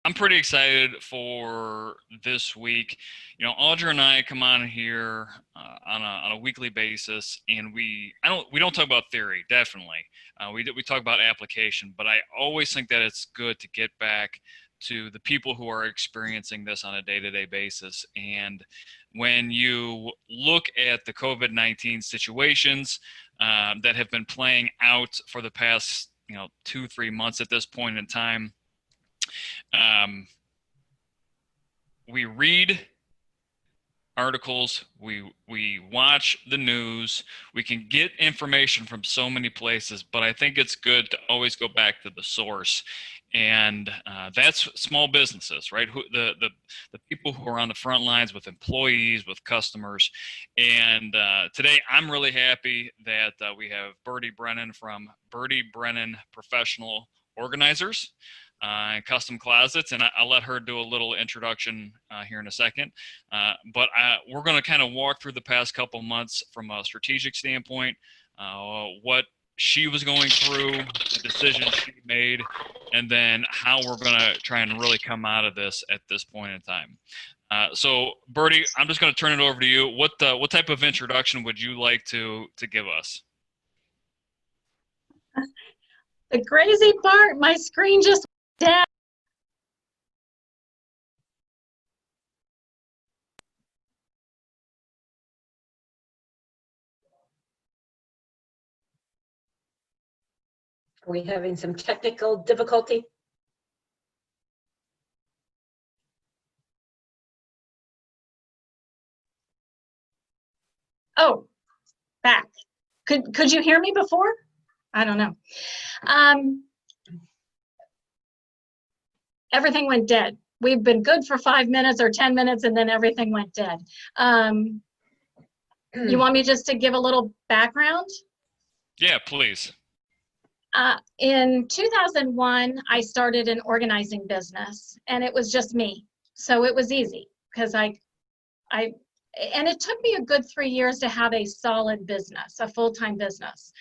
I'm pretty excited for this week. Audra and I come on here on a weekly basis, and we don't talk about theory, definitely. We talk about application, but I always think that it's good to get back to the people who are experiencing this on a day-to-day basis. And when you look at the COVID-19 situations that have been playing out for the past 2-3 months at this point in time, we read articles, we watch the news, we can get information from so many places, but I think it's good to always go back to the source, and that's small businesses, right? The people who are on the front lines with employees, with customers. And today I'm really happy that we have Birdie Brennan from Birdie Brennan Professional Organizers and Custom Closets, and I'll let her do a little introduction here in a second. But we're going to kind of walk through the past couple months from a strategic standpoint, what she was going through, the decisions she made, and then how we're going to try and really come out of this at this point in time. So, Birdie, I'm just going to turn it over to you. What type of introduction would you like to give us? The crazy part, my screen just went down. Are we having some technical difficulty? Oh, back. Could you hear me before? I don't know. Everything went dead. We've been good for 5 minutes or 10 minutes, and then everything went dead. You want me just to give a little background? Yeah, please. In 2001, I started an organizing business, and it was just me. So it was easy because and it took me a good 3 years to have a solid business, a full-time business.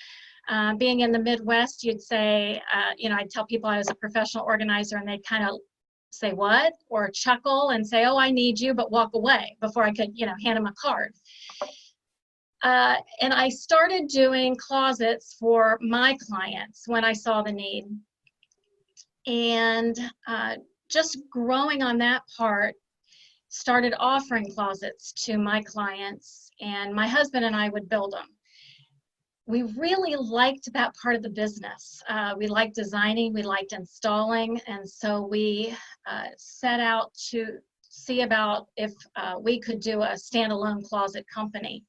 Being in the Midwest, you'd say, I'd tell people I was a professional organizer, and they'd kind of say, what? Or chuckle and say, oh, I need you, but walk away before I could, hand them a card. And I started doing closets for my clients when I saw the need. And just growing on that part, started offering closets to my clients, and my husband and I would build them. We really liked that part of the business. We liked designing, we liked installing, and so we set out to see about if we could do a standalone closet company.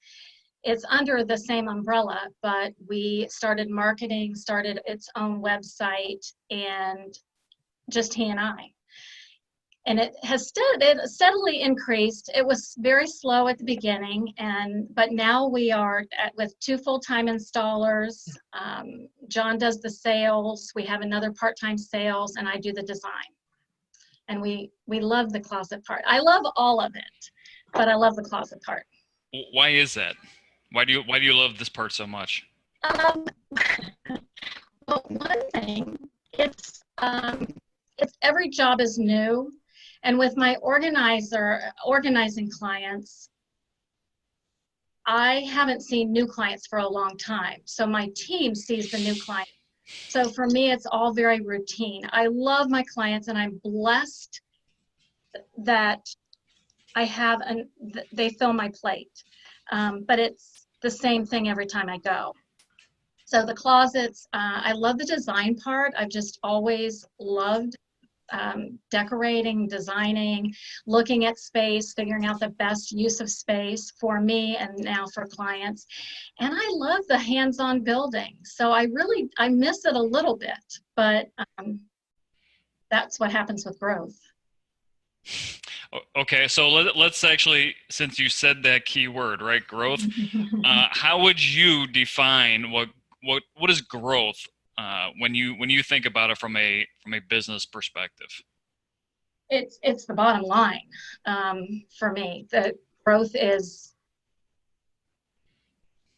It's under the same umbrella, but we started marketing, started its own website, and just he and I. And it has steadily increased. It was very slow at the beginning, but now we are with 2 full-time installers. John does the sales. We have another part-time sales, and I do the design. And we love the closet part. I love all of it, but I love the closet part. Why is that? Why do you love this part so much? Well, one thing, it's every job is new. And with my organizing clients, I haven't seen new clients for a long time. So my team sees the new client. So for me, it's all very routine. I love my clients, and I'm blessed that they fill my plate. But it's the same thing every time I go. So the closets, I love the design part. I've just always loved decorating, designing, looking at space, figuring out the best use of space for me and now for clients. And I love the hands-on building. So I miss it a little bit, but that's what happens with growth. Okay, so let's actually, since you said that key word, right, growth, how would you define what is growth when you think about it from a business perspective? It's the bottom line for me. The growth is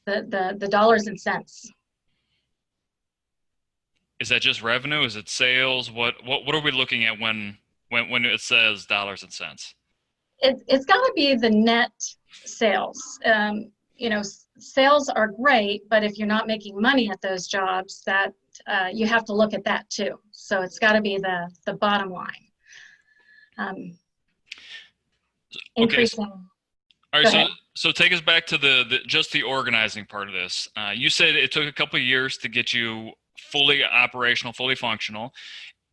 the dollars and cents. Is that just revenue? Is it sales? What are we looking at when when it says dollars and cents? It's got to be the net sales. Sales are great, but if you're not making money at those jobs, that you have to look at that too. So it's got to be the bottom line. Okay. Increasing. All Go right. ahead. So take us back to the just the organizing part of this. You said it took a couple of years to get you fully operational, fully functional,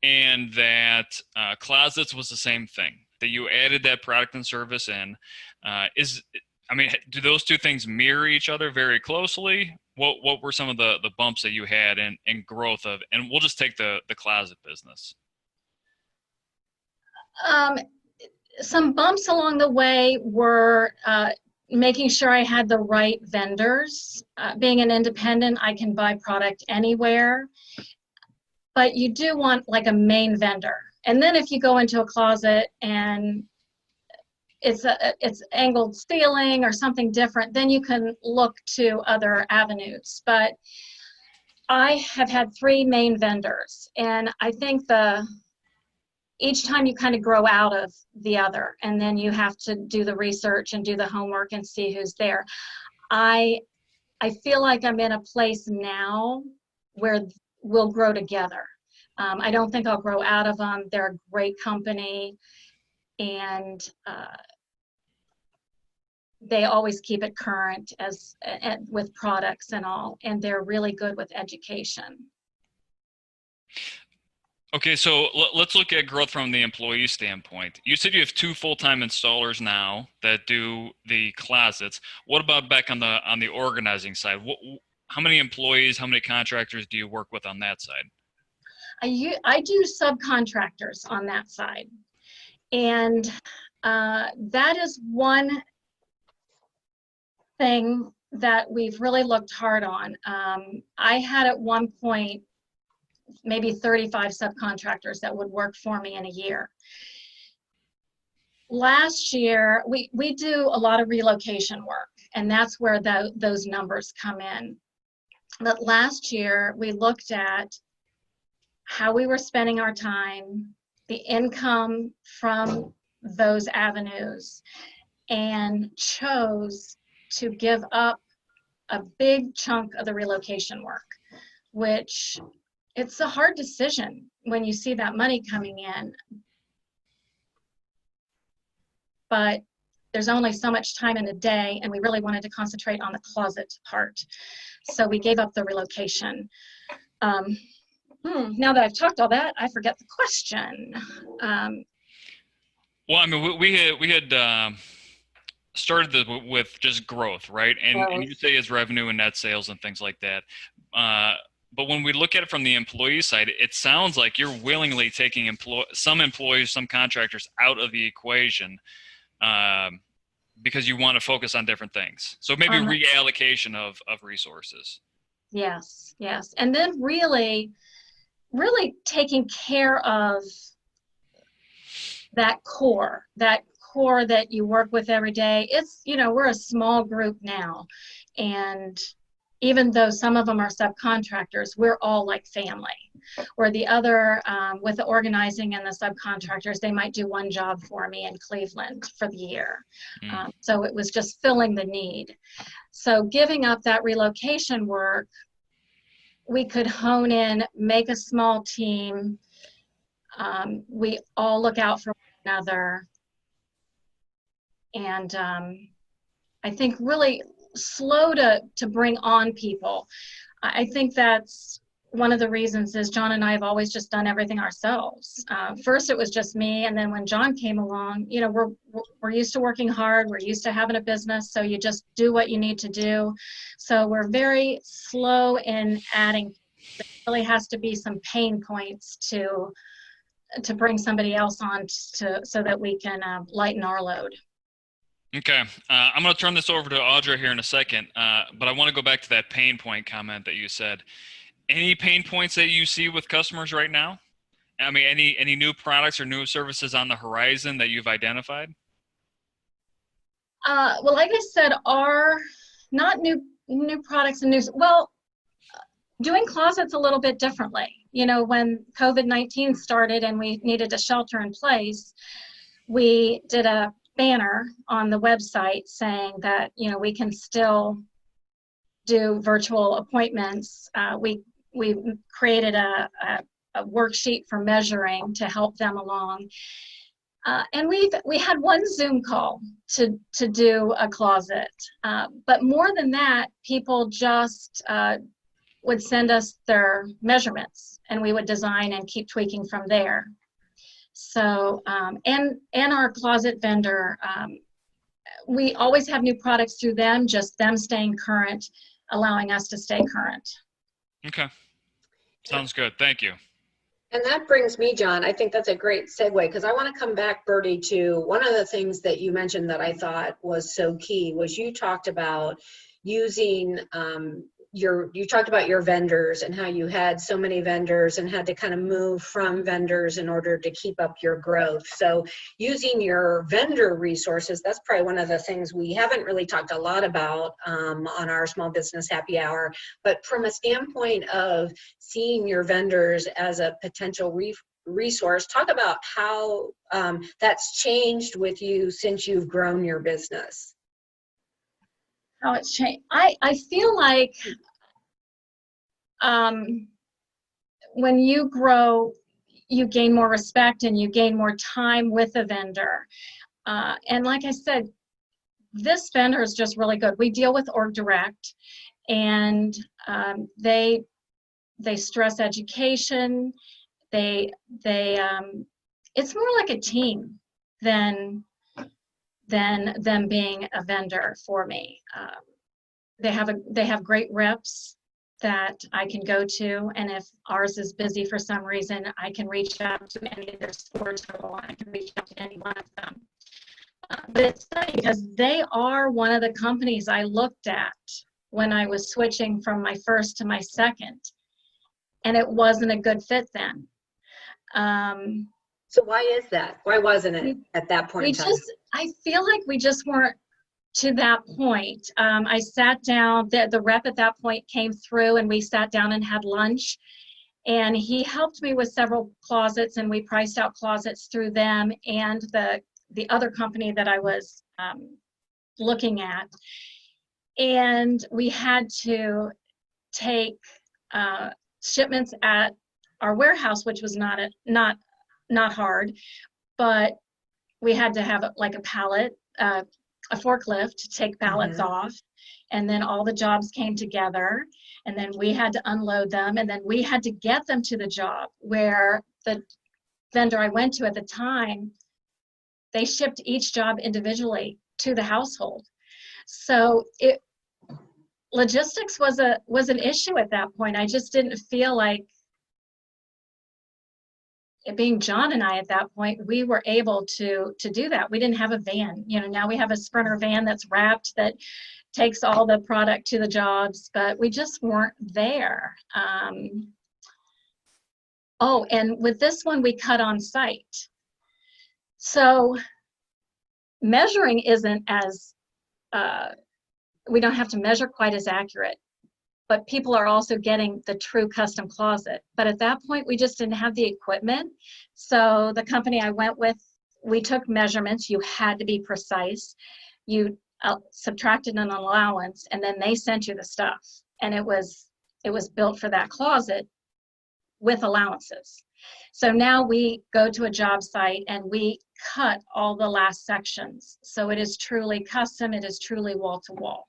and that closets was the same thing. That you added that product and service in. Do those two things mirror each other very closely? What were some of the bumps that you had in growth of? And we'll just take the closet business. Some bumps along the way were making sure I had the right vendors. Being an independent, I can buy product anywhere, but you do want like a main vendor. And then if you go into a closet and it's angled ceiling or something different, then you can look to other avenues. But I have had 3 main vendors, and I think each time you kind of grow out of the other, and then you have to do the research and do the homework and see who's there. I feel like I'm in a place now where we'll grow together. I don't think I'll grow out of them. They're a great company, and they always keep it current with products and all, and they're really good with education. Okay, so let's look at growth from the employee standpoint. You said you have 2 full-time installers now that do the closets. What about back on the organizing side? How many employees, how many contractors do you work with on that side? I do subcontractors on that side, and that is one thing that we've really looked hard on. I had at one point maybe 35 subcontractors that would work for me in a year. Last year, we do a lot of relocation work, and that's where those numbers come in. But last year, we looked at how we were spending our time, the income from those avenues, and chose to give up a big chunk of the relocation work, which it's a hard decision when you see that money coming in, but there's only so much time in a day, and we really wanted to concentrate on the closet part. So we gave up the relocation. Now that I've talked all that, I forget the question. Well, I mean, we had started with just growth, right? And you say it's revenue and net sales and things like that. But when we look at it from the employee side, it sounds like you're willingly taking some employees, some contractors out of the equation because you want to focus on different things. So maybe reallocation of resources. Yes. And then really taking care of that core that you work with every day. It's, we're a small group now, and even though some of them are subcontractors, we're all like family. Where the other, with the organizing and the subcontractors, they might do one job for me in Cleveland for the year. So it was just filling the need. So giving up that relocation work, we could hone in, make a small team. We all look out for one another. And I think really slow to bring on people. I think that's one of the reasons is John and I have always just done everything ourselves. First it was just me, and then when John came along, we're used to working hard, we're used to having a business, so you just do what you need to do. So we're very slow in adding. There really has to be some pain points to bring somebody else on so that we can lighten our load. Okay, I'm going to turn this over to Audra here in a second, but I want to go back to that pain point comment that you said. Any pain points that you see with customers right now? I mean, any new products or new services on the horizon that you've identified? Well, like I said, not new products and news. Well, doing closets a little bit differently. You know, when COVID-19 started and we needed to shelter in place, we did a banner on the website saying that, you know, we can still do virtual appointments. We created a worksheet for measuring to help them along. And we had one Zoom call to do a closet. But more than that, people just would send us their measurements and we would design and keep tweaking from there. So, and our closet vendor, we always have new products through them, just them staying current, allowing us to stay current. Okay. Sounds good. Thank you. And that brings me, John, I think that's a great segue, because I want to come back, Birdie, to one of the things that you mentioned that I thought was so key was you talked about using you talked about your vendors and how you had so many vendors and had to kind of move from vendors in order to keep up your growth. So using your vendor resources, that's probably one of the things we haven't really talked a lot about on our small business happy hour. But from a standpoint of seeing your vendors as a potential resource, talk about how that's changed with you since you've grown your business. How it's changed. I feel like when you grow, you gain more respect and you gain more time with a vendor. And like I said, this vendor is just really good. We deal with Org Direct, and they stress education. It's more like a team than them being a vendor for me. They have great reps that I can go to, and if ours is busy for some reason, I can reach out to any of their stores, or I can reach out to any one of them. But it's funny because they are one of the companies I looked at when I was switching from my first to my second, and it wasn't a good fit then. So why is that? Why wasn't it at that point in time? I feel like we just weren't to that point. I sat down, the rep at that point came through and we sat down and had lunch, and he helped me with several closets, and we priced out closets through them and the other company that I was looking at. And we had to take shipments at our warehouse, which was not hard, but we had to have like a pallet, a forklift to take pallets off, and then all the jobs came together, and then we had to unload them, and then we had to get them to the job, where the vendor I went to at the time, they shipped each job individually to the household. So logistics was an issue at that point. I just didn't feel like, it being John and I at that point, we were able to do that. We didn't have a van. You know, now we have a Sprinter van that's wrapped, that takes all the product to the jobs, but we just weren't there. Oh, and with this one, we cut on site. So measuring isn't as, we don't have to measure quite as accurate, but people are also getting the true custom closet. But at that point, we just didn't have the equipment. So the company I went with, we took measurements. You had to be precise. You subtracted an allowance, and then they sent you the stuff. And it was built for that closet with allowances. So now we go to a job site and we cut all the last sections. So it is truly custom. It is truly wall to wall.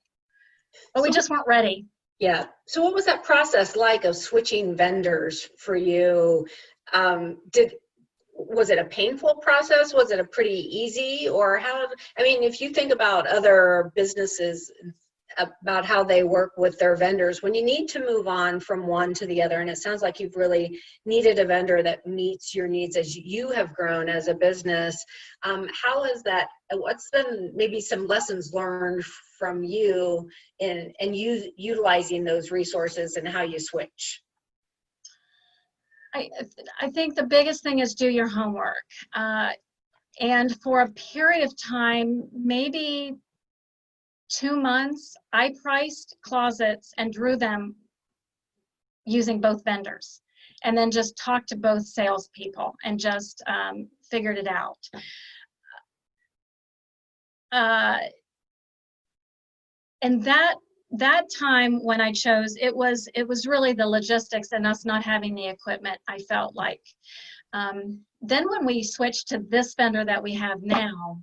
But we just weren't ready. Yeah. So what was that process like of switching vendors for you? Was it a painful process? Was it a pretty easy, or how? I mean, if you think about other businesses, about how they work with their vendors, when you need to move on from one to the other, and it sounds like you've really needed a vendor that meets your needs as you have grown as a business. How is that? What's been maybe some lessons learned from you in utilizing those resources and how you switch? I think the biggest thing is do your homework. And for a period of time, maybe 2 months, I priced closets and drew them using both vendors, and then just talked to both salespeople and just figured it out. And that time when I chose, it was really the logistics and us not having the equipment, I felt like. Then when we switched to this vendor that we have now,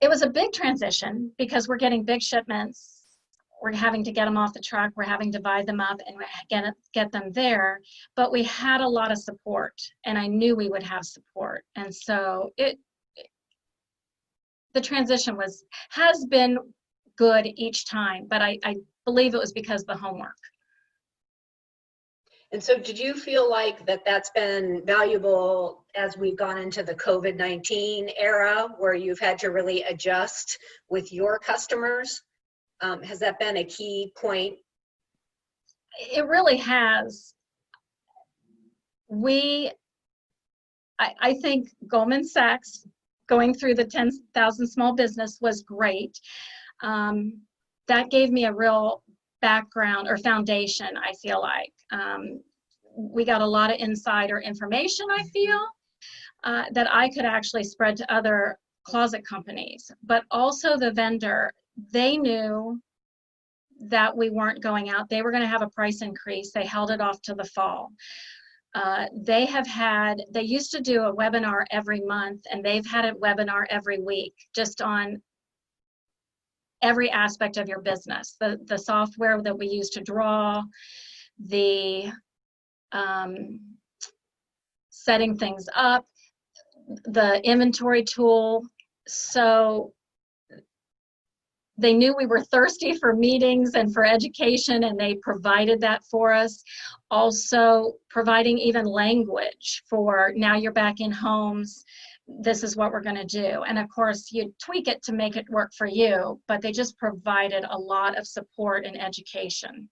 it was a big transition because we're getting big shipments. We're having to get them off the truck. We're having to divide them up and get them there. But we had a lot of support, and I knew we would have support. And so the transition has been good each time, but I believe it was because of the homework. And so did you feel like that's been valuable as we've gone into the COVID-19 era where you've had to really adjust with your customers? Has that been a key point? It really has. I think Goldman Sachs going through the 10,000 small business was great. That gave me a real background or foundation, I feel like. We got a lot of insider information, I feel, that I could actually spread to other closet companies. But also the vendor, they knew that we weren't going out. They were going to have a price increase. They held it off to the fall. They used to do a webinar every month, and they've had a webinar every week, just on every aspect of your business. The software that we use to draw, the setting things up, the inventory tool. So they knew we were thirsty for meetings and for education, and they provided that for us. Also providing even language for, now you're back in homes, this is what we're going to do. And of course, you tweak it to make it work for you, but they just provided a lot of support and education.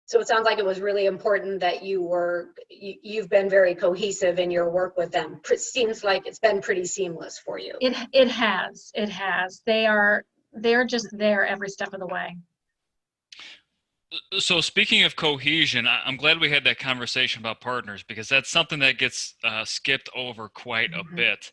So it sounds like it was really important that you've been very cohesive in your work with them. It seems like it's been pretty seamless for you. It has. They're just there every step of the way. So speaking of cohesion, I'm glad we had that conversation about partners, because that's something that gets skipped over quite a bit.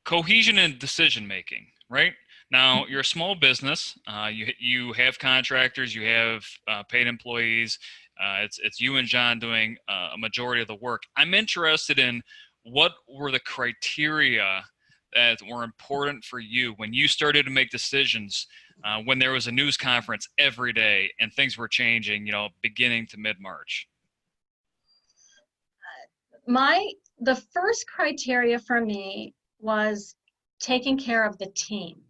Cohesion and decision making, right? Now, you're a small business. You have contractors. You have paid employees. It's you and John doing a majority of the work. I'm interested in what were the criteria that were important for you when you started to make decisions, when there was a news conference every day and things were changing, beginning to mid-March? The first criteria for me was taking care of the team.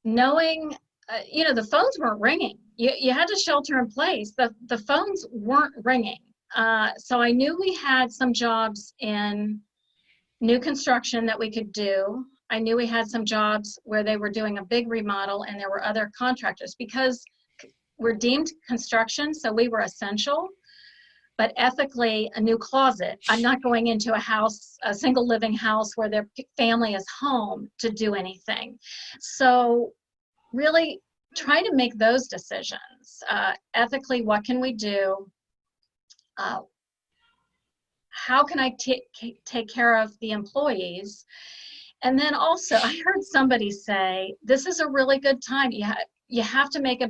Knowing, the phones weren't ringing. You had to shelter in place. The phones weren't ringing. So I knew we had some jobs in new construction that we could do. I knew we had some jobs where they were doing a big remodel and there were other contractors, because we're deemed construction, so we were essential. But ethically, a new closet, I'm not going into a single living house where their family is home to do anything. So really try to make those decisions. Ethically, what can we do? How can I take care of the employees? And then also, I heard somebody say, this is a really good time. You have to make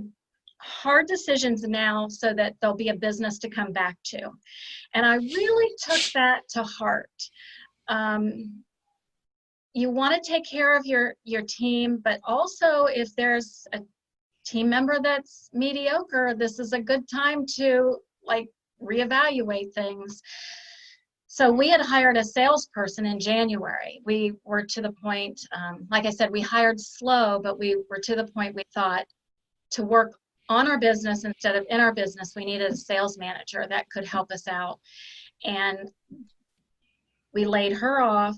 hard decisions now so that there'll be a business to come back to. And I really took that to heart. You want to take care of your team, but also if there's a team member that's mediocre, this is a good time to reevaluate things. So we had hired a salesperson in January. We were to the point, like I said, we hired slow, but we were to the point we thought to work on our business instead of in our business, we needed a sales manager that could help us out. And we laid her off.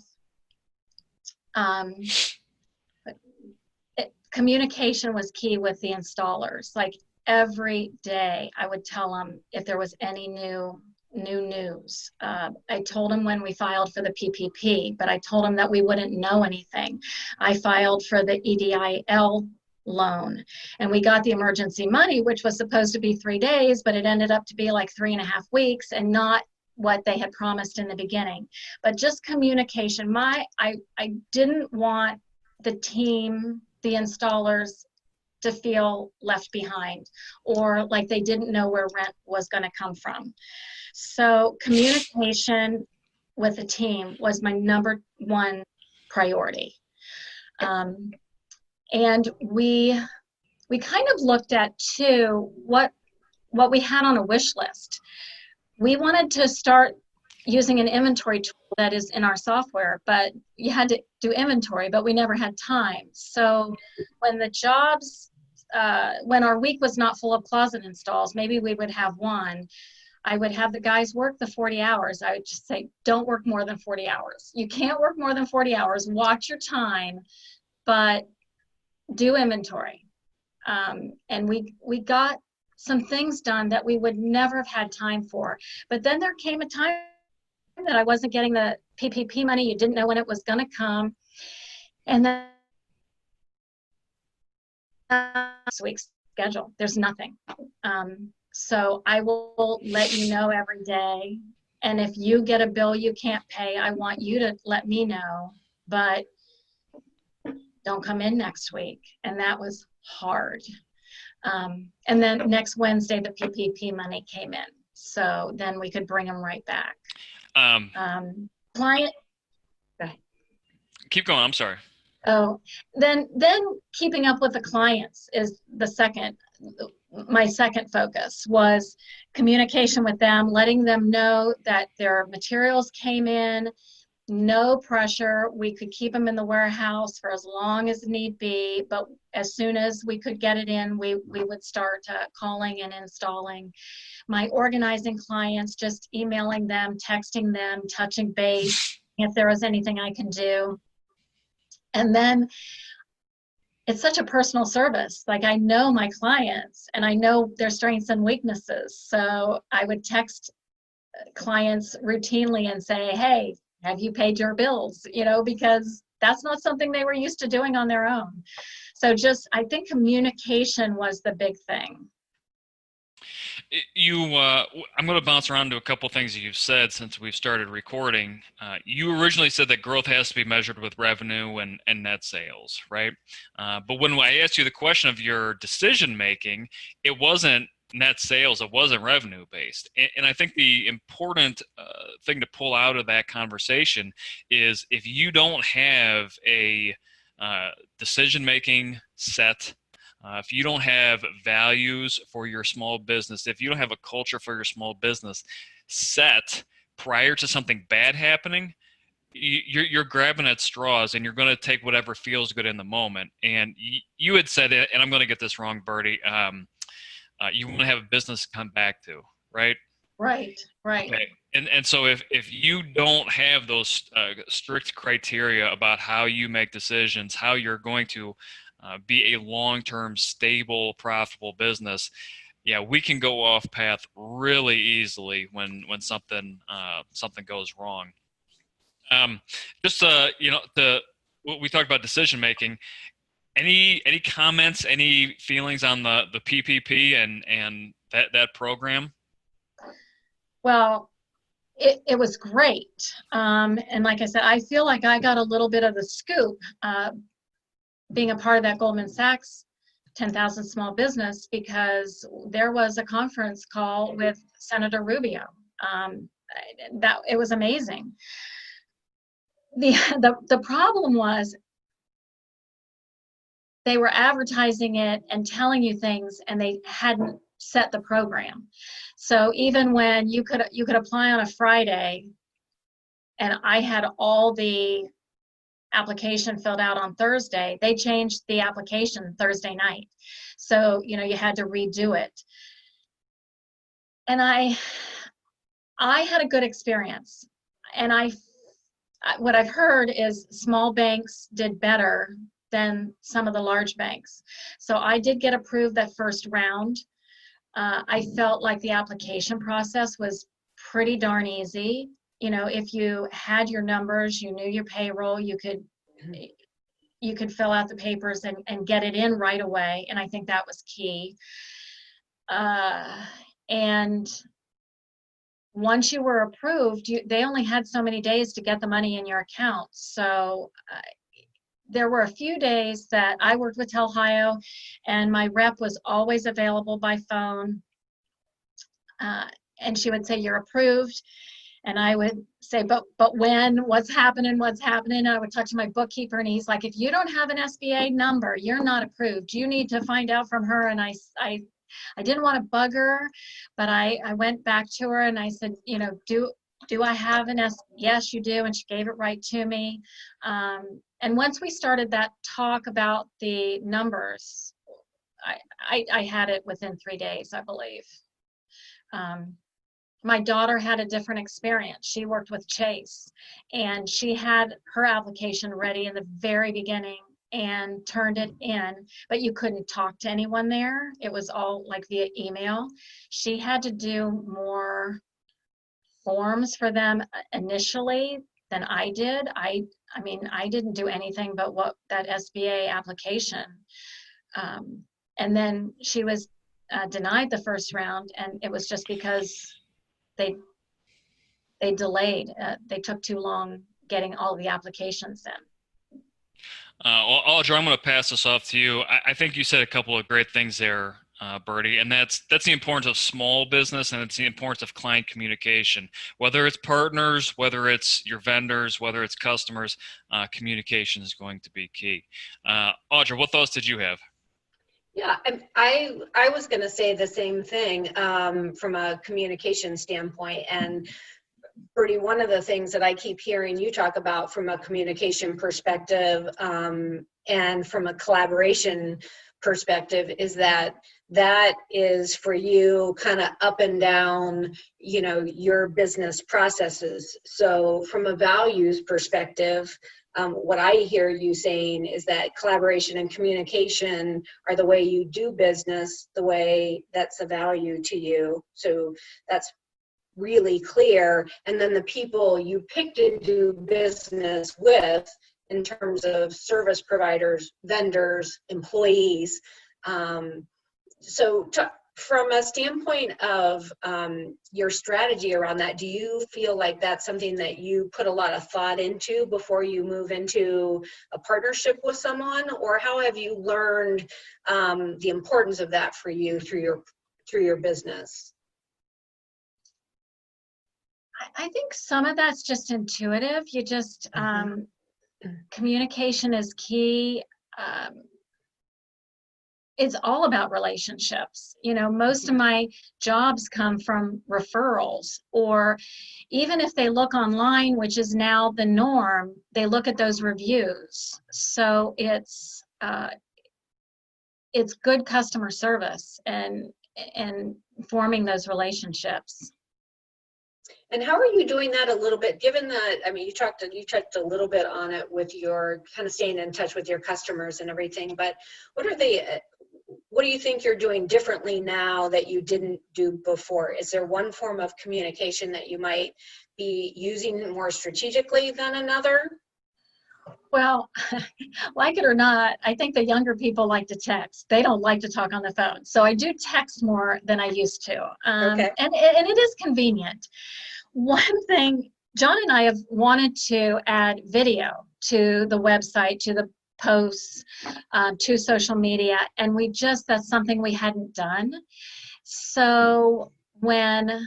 Communication was key with the installers. Like every day I would tell them if there was any new news. I told them when we filed for the PPP, but I told them that we wouldn't know anything. I filed for the EDIL loan. And we got the emergency money, which was supposed to be 3 days, but it ended up to be like 3.5 weeks and not what they had promised in the beginning. But just communication. I didn't want the team, the installers, to feel left behind or like they didn't know where rent was going to come from. So communication with the team was my number one priority. And we kind of looked at too what we had on a wish list. We wanted to start using an inventory tool that is in our software, but you had to do inventory, but we never had time. So when the jobs, when our week was not full of closet installs, maybe we would have one. I would have the guys work the 40 hours. I would just say, don't work more than 40 hours. You can't work more than 40 hours. Watch your time, but do inventory. And we got some things done that we would never have had time for. But then there came a time that I wasn't getting the PPP money. You didn't know when it was going to come. And then this week's schedule, there's nothing. So I will let you know every day. And if you get a bill you can't pay, I want you to let me know, but don't come in next week. And that was hard. And then next Wednesday, the PPP money came in. So then we could bring them right back. Client. Keep going. I'm sorry. Oh, then keeping up with the clients is my second focus was communication with them, letting them know that their materials came in, no pressure. We could keep them in the warehouse for as long as need be, but as soon as we could get it in, we would start calling and installing. My organizing clients, just emailing them, texting them, touching base, if there was anything I can do. And then it's such a personal service. Like I know my clients and I know their strengths and weaknesses. So I would text clients routinely and say, hey, have you paid your bills? Because that's not something they were used to doing on their own. So I think communication was the big thing. I'm going to bounce around to a couple things that you've said since we've started recording. You originally said that growth has to be measured with revenue and net sales, right? But when I asked you the question of your decision making, it wasn't net sales, it wasn't revenue based. And I think the important thing to pull out of that conversation is if you don't have a decision making set, if you don't have values for your small business, if you don't have a culture for your small business set prior to something bad happening, you're grabbing at straws and you're going to take whatever feels good in the moment. And you had said it, and I'm going to get this wrong, Birdie, you want to have a business to come back to, right? Right. Okay. And so if you don't have those strict criteria about how you make decisions, how you're going to be a long-term, stable, profitable business, yeah, we can go off path really easily when something goes wrong. We talked about decision making. Any comments, any feelings on the PPP and that program? Well, it was great. And like I said, I feel like I got a little bit of the scoop being a part of that Goldman Sachs 10,000 small business, because there was a conference call with Senator Rubio. That it was amazing. The problem was they were advertising it and telling you things, and they hadn't set the program. So even when you could apply on a Friday, and I had all the application filled out on Thursday, they changed the application Thursday night. So, you had to redo it. And I had a good experience. And what I've heard is small banks did better than some of the large banks. So I did get approved that first round. I felt like the application process was pretty darn easy. If you had your numbers, you knew your payroll, you you could fill out the papers and get it in right away. And I think that was key. And once you were approved, they only had so many days to get the money in your account. So there were a few days that I worked with Ohio, and my rep was always available by phone. And she would say, "You're approved." And I would say, but when? What's happening? What's happening? I would talk to my bookkeeper, and he's like, "If you don't have an SBA number, you're not approved. You need to find out from her." And I didn't want to bug her, but I went back to her and I said, you know, do I have an Yes, you do. And she gave it right to me. And once we started that talk about the numbers, I had it within 3 days, I believe. My daughter had a different experience. She worked with Chase, and she had her application ready in the very beginning and turned it in, but you couldn't talk to anyone there. It was all like via email. She had to do more forms for them initially than I did. I mean, I didn't do anything but what that SBA application. And then she was denied the first round, and it was just because they delayed. They took too long getting all the applications in. Audra, I'm going to pass this off to you. I think you said a couple of great things there, Birdie, and that's the importance of small business, and it's the importance of client communication. Whether it's partners, whether it's your vendors, whether it's customers, communication is going to be key. Audra, what thoughts did you have? Yeah, I was going to say the same thing from a communication standpoint. And Birdie, one of the things that I keep hearing you talk about from a communication perspective and from a collaboration perspective is that is for you kind of up and down, you know, your business processes. So from a values perspective, what I hear you saying is that collaboration and communication are the way you do business, the way that's a value to you. So that's really clear. And then the people you pick to do business with in terms of service providers, vendors, employees. From a standpoint of your strategy around that, do you feel like that's something that you put a lot of thought into before you move into a partnership with someone? Or how have you learned the importance of that for you through your business? I think some of that's just intuitive. You just, communication is key. It's all about relationships. You know, most of my jobs come from referrals, or even if they look online, which is now the norm, they look at those reviews. So it's good customer service and forming those relationships. And how are you doing that a little bit, given that, I mean, you touched a little bit on it with your kind of staying in touch with your customers and everything, but what do you think you're doing differently now that you didn't do before? Is there one form of communication that you might be using more strategically than another? Well, like it or not, I think the younger people like to text. They don't like to talk on the phone. So I do text more than I used to. Okay. And it is convenient. One thing, John and I have wanted to add video to the website, to the posts, to social media, and that's something we hadn't done. So when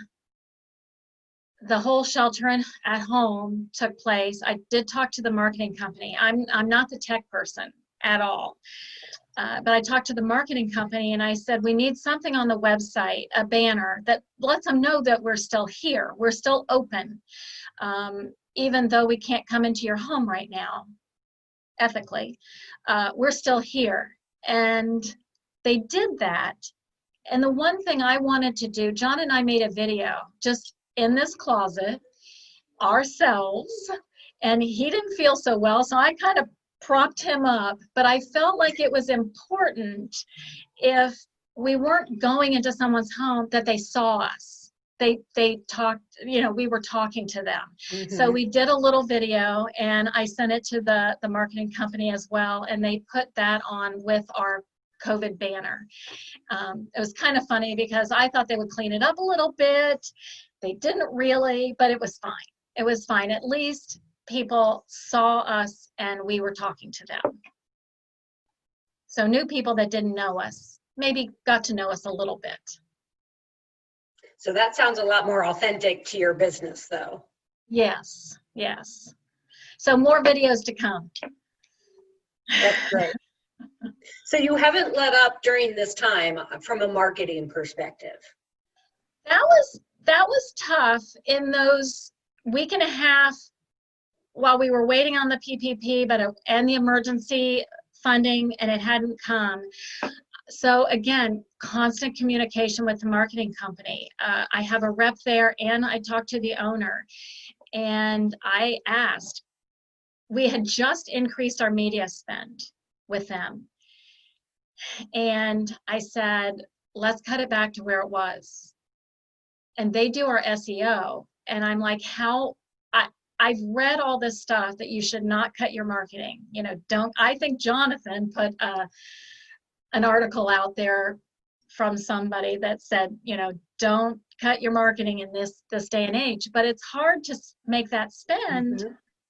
the whole shelter at home took place, I did talk to the marketing company. I'm not the tech person at all. But I talked to the marketing company and I said, we need something on the website, a banner that lets them know that we're still here. We're still open, even though we can't come into your home right now, ethically. We're still here. And they did that. And the one thing I wanted to do, John and I made a video just in this closet ourselves, and he didn't feel so well, so I kind of propped him up, but I felt like it was important if we weren't going into someone's home that they saw us. they talked, we were talking to them. So Mhm. we did a little video, and I sent it to the marketing company as well, and they put that on with our COVID banner. It was kind of funny because I thought they would clean it up a little bit. They didn't really, but it was fine. It was fine. At least people saw us and we were talking to them. So new people that didn't know us maybe got to know us a little bit. So that sounds a lot more authentic to your business, though. Yes, yes. So more videos to come. That's great. So you haven't let up during this time from a marketing perspective. That was tough in those week and a half while we were waiting on the PPP, and the emergency funding, and it hadn't come. So again, constant communication with the marketing company. I have a rep there, and I talked to the owner, and I asked. We had just increased our media spend with them, and I said, let's cut it back to where it was. And they do our SEO, and I'm like, I've read all this stuff that you should not cut your marketing. I think Jonathan put an article out there from somebody that said, don't cut your marketing in this day and age. But it's hard to make that spend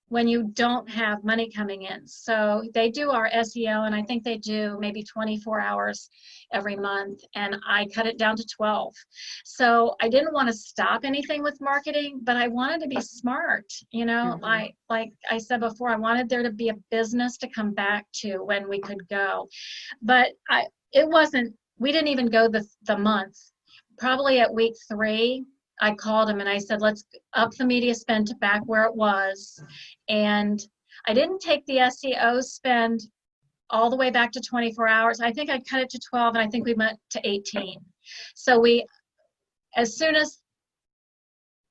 when you don't have money coming in. So they do our SEO, and I think they do maybe 24 hours every month, and I cut it down to 12. So I didn't want to stop anything with marketing, but I wanted to be smart. Like I said before, I wanted there to be a business to come back to when we could go. But we didn't even go the month. Probably at week 3, I called him and I said, let's up the media spend to back where it was. And I didn't take the SEO spend all the way back to 24 hours. I think I cut it to 12, and I think we went to 18. So as soon as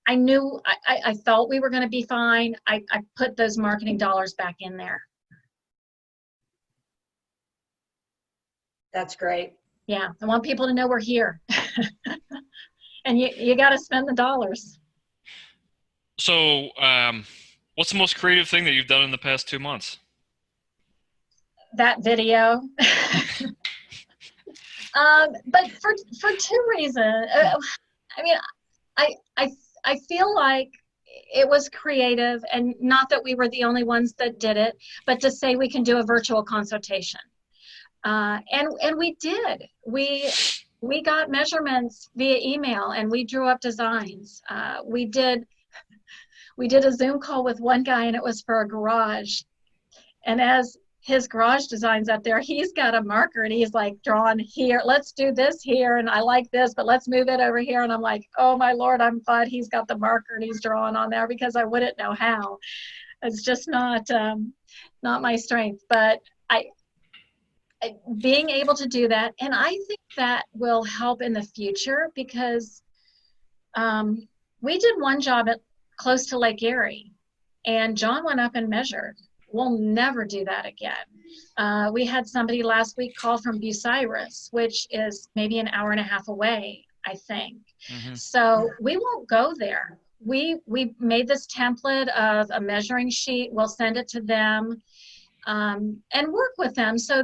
I knew, I felt we were going to be fine, I put those marketing dollars back in there. That's great. Yeah, I want people to know we're here. And you got to spend the dollars. So, what's the most creative thing that you've done in the past 2 months? That video. But for 2 reasons. I mean, I feel like it was creative, and not that we were the only ones that did it, but to say we can do a virtual consultation. And we did. We got measurements via email, and we drew up designs. We did a Zoom call with one guy, and it was for a garage. And as his garage design's up there, he's got a marker, and he's like drawn here. Let's do this here, and I like this, but let's move it over here. And I'm like, oh my Lord, I'm glad he's got the marker and he's drawing on there, because I wouldn't know how. It's just not my strength. But being able to do that, and I think that will help in the future, because we did one job close to Lake Erie, and John went up and measured. We'll never do that again. We had somebody last week call from Bucyrus, which is maybe an hour and a half away, I think. So we won't go there. We made this template of a measuring sheet. We'll send it to them, and work with them so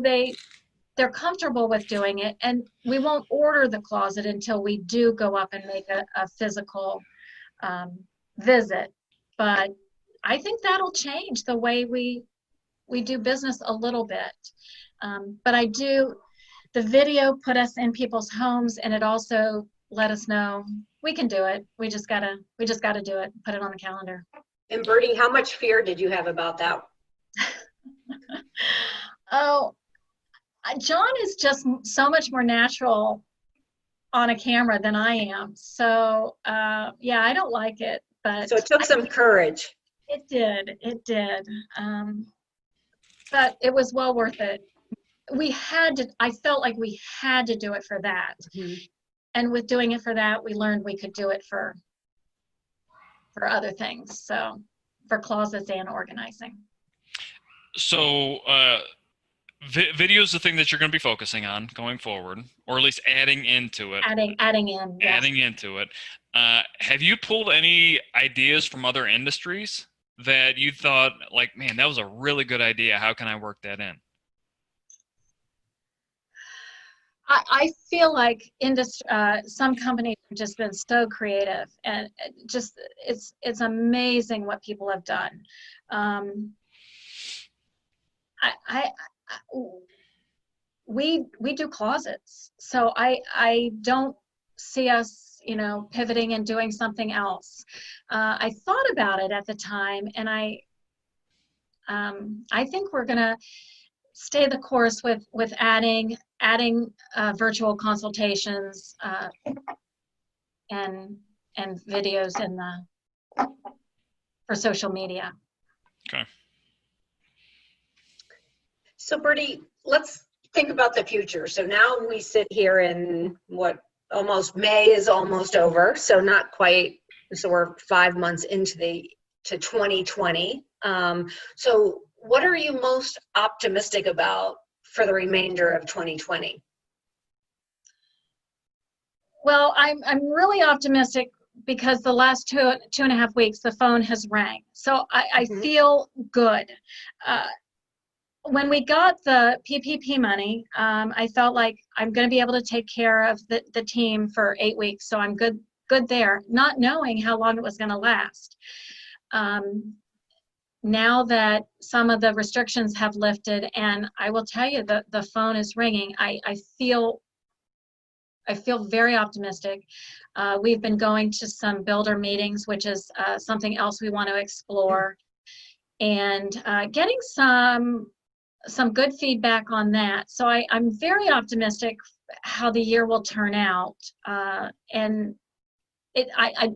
they're comfortable with doing it. And we won't order the closet until we do go up and make a physical visit. But I think that'll change the way we do business a little bit. But the video put us in people's homes, and it also let us know we can do it. We just gotta do it, put it on the calendar. And Birdie, how much fear did you have about that? Oh, John is just so much more natural on a camera than I am. So yeah, I don't like it, but so it took some courage. It did. But it was well worth it. I felt like we had to do it for that. And with doing it for that, we learned we could do it for other things. So for closets and organizing. So Video is the thing that you're going to be focusing on going forward, or at least adding into it. Adding in. Yes. Adding into it. Have you pulled any ideas from other industries that you thought, like, man, that was a really good idea. How can I work that in? I feel like some companies have just been so creative, and just it's amazing what people have done. We do closets, so I don't see us, pivoting and doing something else. I thought about it at the time, and I think we're gonna stay the course with adding virtual consultations and videos for social media. Okay. So Birdie, let's think about the future. So now we sit here in May is almost over. So not quite, so we're 5 months into 2020. So what are you most optimistic about for the remainder of 2020? Well, I'm really optimistic because the last two and a half weeks, the phone has rang. So I feel good. When we got the PPP money, I felt like I'm going to be able to take care of the team for 8 weeks. So I'm good there, not knowing how long it was going to last. Now that some of the restrictions have lifted, and I will tell you that the phone is ringing, I feel very optimistic. We've been going to some builder meetings, which is something else we want to explore, and getting some good feedback on that. So I'm very optimistic how the year will turn out, and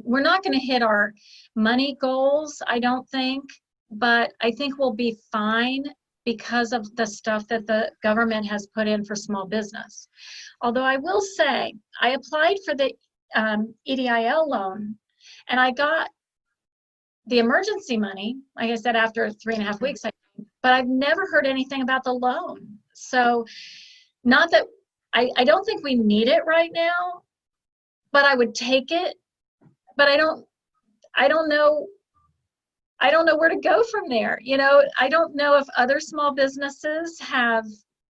we're not going to hit our money goals, I don't think, but I think we'll be fine because of the stuff that the government has put in for small business. Although I will say, I applied for the EDIL loan, and I got the emergency money, like I said, after 3.5 weeks, but I've never heard anything about the loan. So not that, I don't think we need it right now, but I would take it. But I don't know where to go from there. I don't know if other small businesses have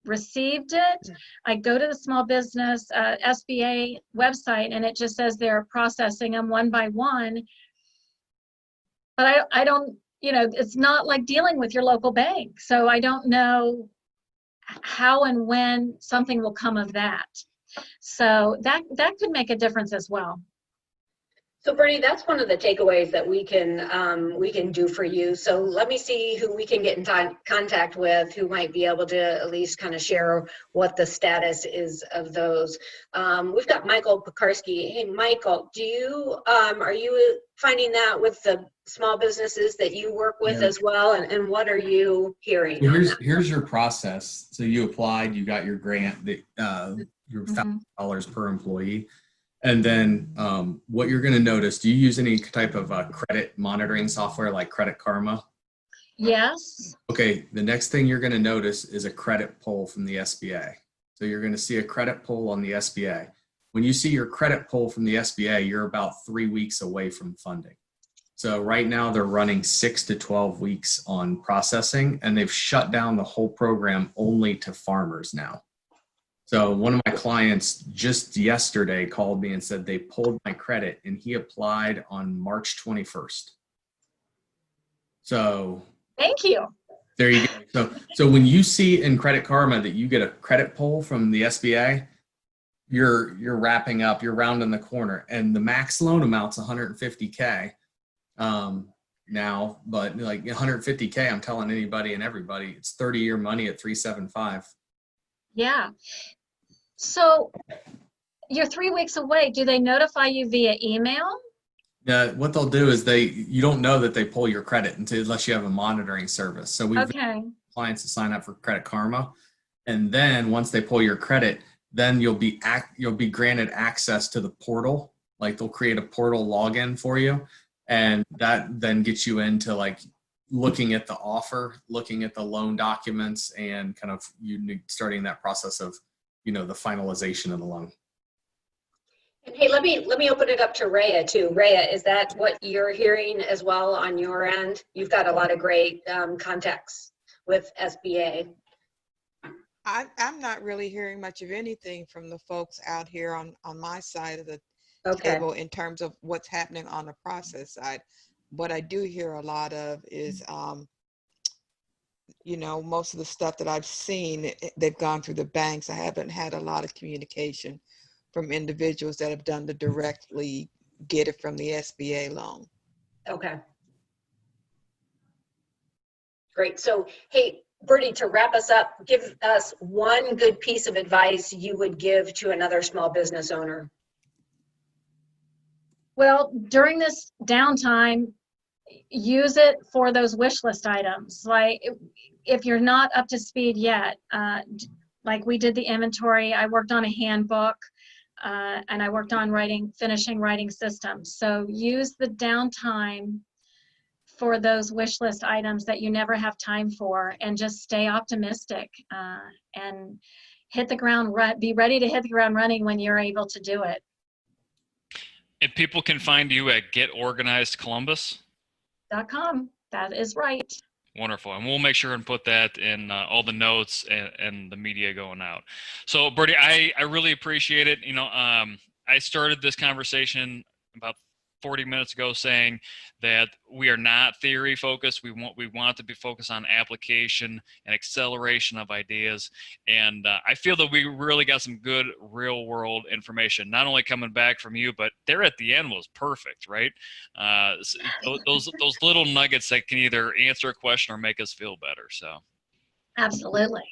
received it. I go to the small business SBA website, and it just says they're processing them one by one. But I don't, it's not like dealing with your local bank. So I don't know how and when something will come of that. So that could make a difference as well. So Birdie, that's one of the takeaways that we can do for you. So let me see who we can get in contact with, who might be able to at least kind of share what the status is of those. We've got Michael Pekarski. Hey, Michael, are you finding that with the small businesses that you work with as well? And what are you hearing? Here's your process. So you applied, you got your grant, your $1,000 per employee. And then what you're going to notice, do you use any type of credit monitoring software like Credit Karma? Yes. Okay, the next thing you're going to notice is a credit pull from the SBA. So you're going to see a credit pull on the SBA. When you see your credit pull from the SBA, you're about 3 weeks away from funding. So right now they're running 6 to 12 weeks on processing, and they've shut down the whole program only to farmers now. So one of my clients just yesterday called me and said they pulled my credit, and he applied on March 21st. So thank you. There you go. So when you see in Credit Karma that you get a credit pull from the SBA, you're wrapping up, you're rounding the corner, and the max loan amount's $150K now, but like $150K, I'm telling anybody and everybody, it's 30-year money at 3.75. Yeah. So you're 3 weeks away. Do they notify you via email? Yeah, what they'll do is you don't know that they pull your credit unless you have a monitoring service. So we've clients to sign up for Credit Karma, and then once they pull your credit, then you'll be granted access to the portal. Like they'll create a portal login for you, and that then gets you into like looking at the offer, looking at the loan documents, and kind of starting that process of, the finalization of the loan. And hey, let me open it up to Rhea too. Rhea, is that what you're hearing as well on your end? You've got a lot of great contacts with SBA. I'm not really hearing much of anything from the folks out here on my side of the Okay. table in terms of what's happening on the process side. What I do hear a lot of is, most of the stuff that I've seen, they've gone through the banks. I haven't had a lot of communication from individuals that have done to directly get it from the SBA loan. Okay. Great. So, hey, Birdie, to wrap us up, give us one good piece of advice you would give to another small business owner. Well, during this downtime, use it for those wish list items. Like if you're not up to speed yet, like we did the inventory, I worked on a handbook, and I worked on finishing writing systems. So use the downtime for those wish list items that you never have time for, and just stay optimistic, and be ready to hit the ground running when you're able to do it. If people can find you at getorganizedcolumbus.com. That is right. Wonderful. And we'll make sure and put that in all the notes and the media going out. So, Birdie, I really appreciate it. I started this conversation about 40 minutes ago saying that we are not theory focused. We want to be focused on application and acceleration of ideas. And I feel that we really got some good real world information, not only coming back from you, but there at the end was perfect, right? Those little nuggets that can either answer a question or make us feel better. So Absolutely.